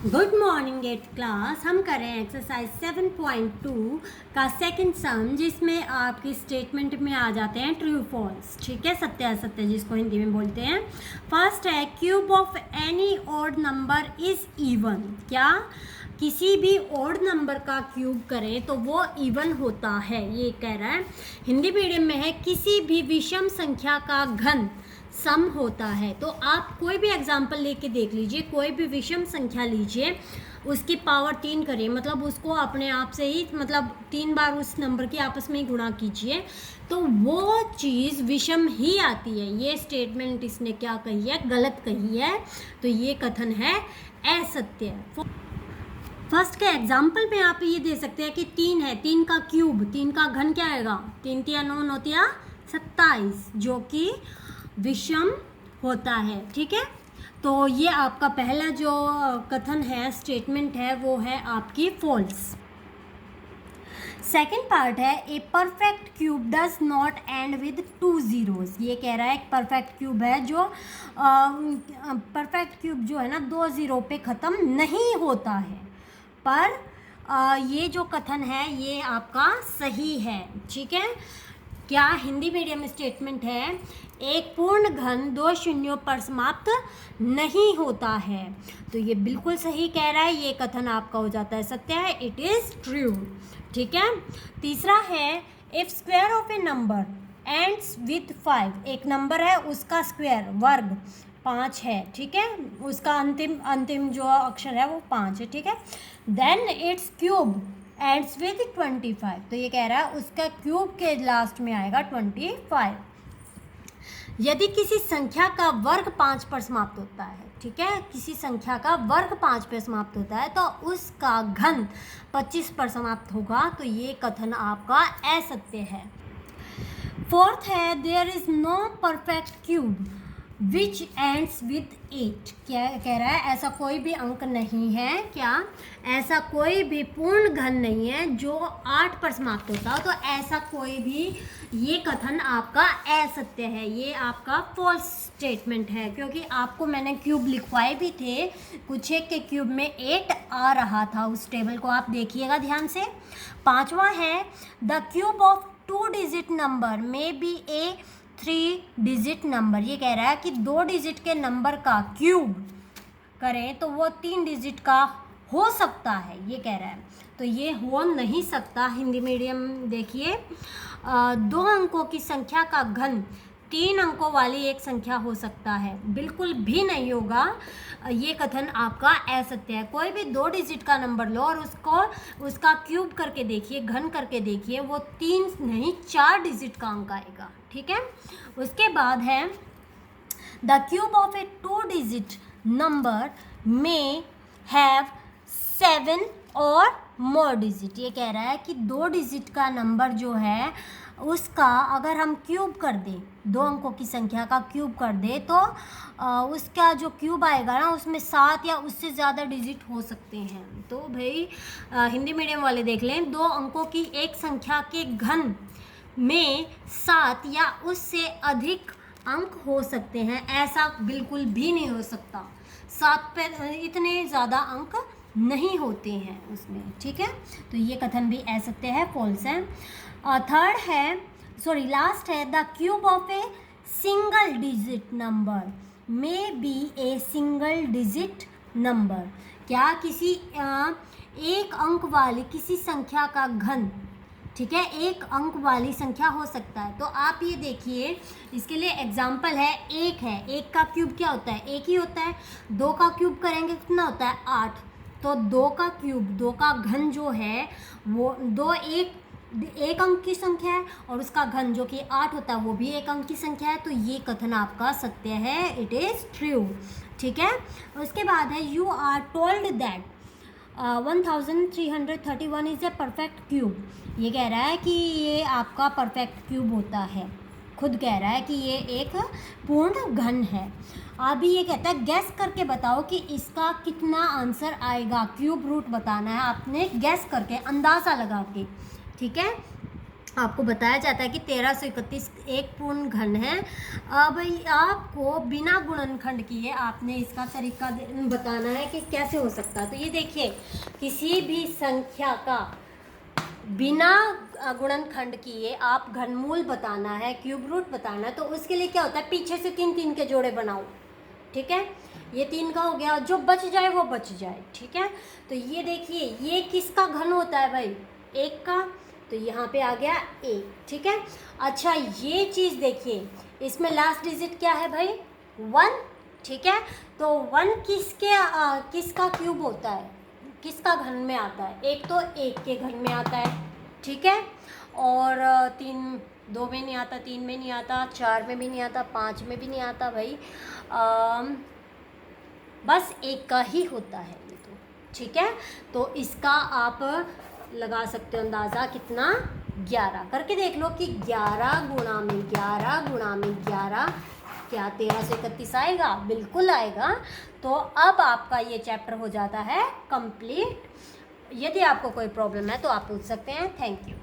Good morning eight class. हम कर रहे हैं एक्सरसाइज 7.2 का सेकंड सम, जिसमें आपकी स्टेटमेंट में आ जाते हैं ट्रू फॉल्स। ठीक है, सत्य असत्य जिसको हिंदी में बोलते हैं। फर्स्ट है cube of any odd number is even. क्या किसी भी ऑड नंबर का क्यूब करें तो वो इवन होता है, ये कह रहा है। हिंदी मीडियम में है किसी भी विषम संख्या का घन सम होता है। तो आप कोई भी एग्जाम्पल लेके देख लीजिए, कोई भी विषम संख्या लीजिए, उसकी पावर 3 करिए, मतलब उसको अपने आप से ही मतलब 3 बार उस नंबर की आपस में ही गुणा कीजिए तो वो चीज़ विषम ही आती है। ये स्टेटमेंट इसने क्या कही है, गलत कही है। तो ये कथन है असत्य। फर्स्ट के एग्जाम्पल में आप ये दे सकते हैं कि 3 है, 3 का क्यूब, 3 का घन क्या आएगा, 3 3 9 9 27, जो कि विषम होता है। ठीक है, तो ये आपका पहला जो कथन है, स्टेटमेंट है, वो है आपकी फॉल्स। सेकेंड पार्ट है ए perfect cube does not and with 2 zeros. ये कह रहा है एक परफेक्ट क्यूब है जो परफेक्ट क्यूब जो है ना 2 जीरो पे ख़त्म नहीं होता है। पर ये जो कथन है ये आपका सही है। ठीक है, क्या हिंदी मीडियम स्टेटमेंट है, एक पूर्ण घन 2 शून्यों पर समाप्त नहीं होता है। तो ये बिल्कुल सही कह रहा है, ये कथन आपका हो जाता है सत्य है, इट इज़ ट्रू। ठीक है, तीसरा है if square of A number ends with 5। एक नंबर है उसका स्क्वायर वर्ग 5 है। ठीक है, उसका अंतिम जो अक्षर है वो 5 है। ठीक है, then it's cube ends with 25। तो ये कह रहा है उसका क्यूब के लास्ट में आएगा 25। यदि किसी संख्या का वर्ग 5 पर समाप्त होता है, ठीक है, किसी संख्या का वर्ग 5 पर समाप्त होता है तो उसका घन 25 पर समाप्त होगा। तो ये कथन आपका असत्य है। फोर्थ है there is no perfect cube which ends with 8। क्या कह रहा है, ऐसा कोई भी अंक नहीं है, क्या ऐसा कोई भी पूर्ण घन नहीं है जो 8 पर समाप्त होता हो। तो ऐसा कोई भी, ये कथन आपका असत्य है, ये आपका फॉल्स स्टेटमेंट है, क्योंकि आपको मैंने क्यूब लिखवाए भी थे, कुछ एक के क्यूब में 8 आ रहा था। उस टेबल को आप देखिएगा ध्यान से। पांचवा है the cube of 2 digit number may be A 3 digit number. ये कह रहा है कि 2 डिजिट के नंबर का क्यूब करें तो वो 3 डिजिट का हो सकता है, ये कह रहा है। तो ये हो नहीं सकता। हिंदी मीडियम देखिए, 2 अंकों की संख्या का घन 3 अंकों वाली एक संख्या हो सकता है, बिल्कुल भी नहीं होगा। ये कथन आपका असत्य है। कोई भी 2 डिजिट का नंबर लो और उसका क्यूब करके देखिए, घन करके देखिए, वो 3 नहीं 4 डिजिट का अंक आएगा। ठीक है, उसके बाद है the cube of A 2 digit number में हैव 7 और मोर डिजिट। ये कह रहा है कि 2 डिजिट का नंबर जो है उसका अगर हम क्यूब कर दें, 2 अंकों की संख्या का क्यूब कर दें तो उसका जो क्यूब आएगा ना उसमें 7 या उससे ज़्यादा डिजिट हो सकते हैं। तो भाई हिंदी मीडियम वाले देख लें, 2 अंकों की एक संख्या के घन में 7 या उससे अधिक अंक हो सकते हैं, ऐसा बिल्कुल भी नहीं हो सकता। 7 पे इतने ज़्यादा अंक नहीं होते हैं उसमें। ठीक है, तो ये कथन भी असत्य है, फॉल्स है। थर्ड है, सॉरी लास्ट है the cube of a single digit number may be a single digit number. क्या किसी एक अंक वाली किसी संख्या का घन, ठीक है, एक अंक वाली संख्या हो सकता है। तो आप ये देखिए, इसके लिए एग्जाम्पल है, एक का क्यूब क्या होता है, एक ही होता है। 2 का क्यूब करेंगे कितना होता है, 8। तो 2 का क्यूब, 2 का घन जो है वो 2 एक अंक की संख्या है और उसका घन जो कि 8 होता है वो भी एक अंक की संख्या है। तो ये कथन आपका सत्य है, इट इज़ ट्रू। ठीक है, उसके बाद है you are told that 1331 is a perfect cube. ये कह रहा है कि ये आपका परफेक्ट क्यूब होता है, खुद कह रहा है कि ये एक पूर्ण घन है। अभी ये कहता है गैस करके बताओ कि इसका कितना आंसर आएगा। क्यूब रूट बताना है आपने, गैस करके, अंदाज़ा लगा के। ठीक है, आपको बताया जाता है कि 1331 एक पूर्ण घन है। अब आपको बिना गुणनखंड किए आपने इसका तरीका बताना है कि कैसे हो सकता है। तो ये देखिए, किसी भी संख्या का बिना गुणनखंड किए आप घनमूल बताना है, क्यूब रूट बताना है, तो उसके लिए क्या होता है, पीछे से 3 के जोड़े बनाओ। ठीक है, ये 3 का हो गया, जो बच जाए वो बच जाए। ठीक है, तो ये देखिए, ये किसका घन होता है भाई, 1 का, तो यहाँ पे आ गया 1। ठीक है, अच्छा ये चीज़ देखिए, इसमें लास्ट डिजिट क्या है भाई, 1। ठीक है, तो 1 किसका क्यूब होता है, किसका घन में आता है, एक तो 1 के घन में आता है। ठीक है, और 3 2 में नहीं आता, 3 में नहीं आता, 4 में भी नहीं आता, 5 में भी नहीं आता भाई, बस 1 का ही होता है ये तो। ठीक है, तो इसका आप लगा सकते हो अंदाज़ा कितना, 11 करके देख लो कि 11 गुणा में 11 गुणा में 11 क्या 1331 आएगा, बिल्कुल आएगा। तो अब आपका ये चैप्टर हो जाता है कंप्लीट। यदि आपको कोई प्रॉब्लम है तो आप पूछ सकते हैं। Thank you.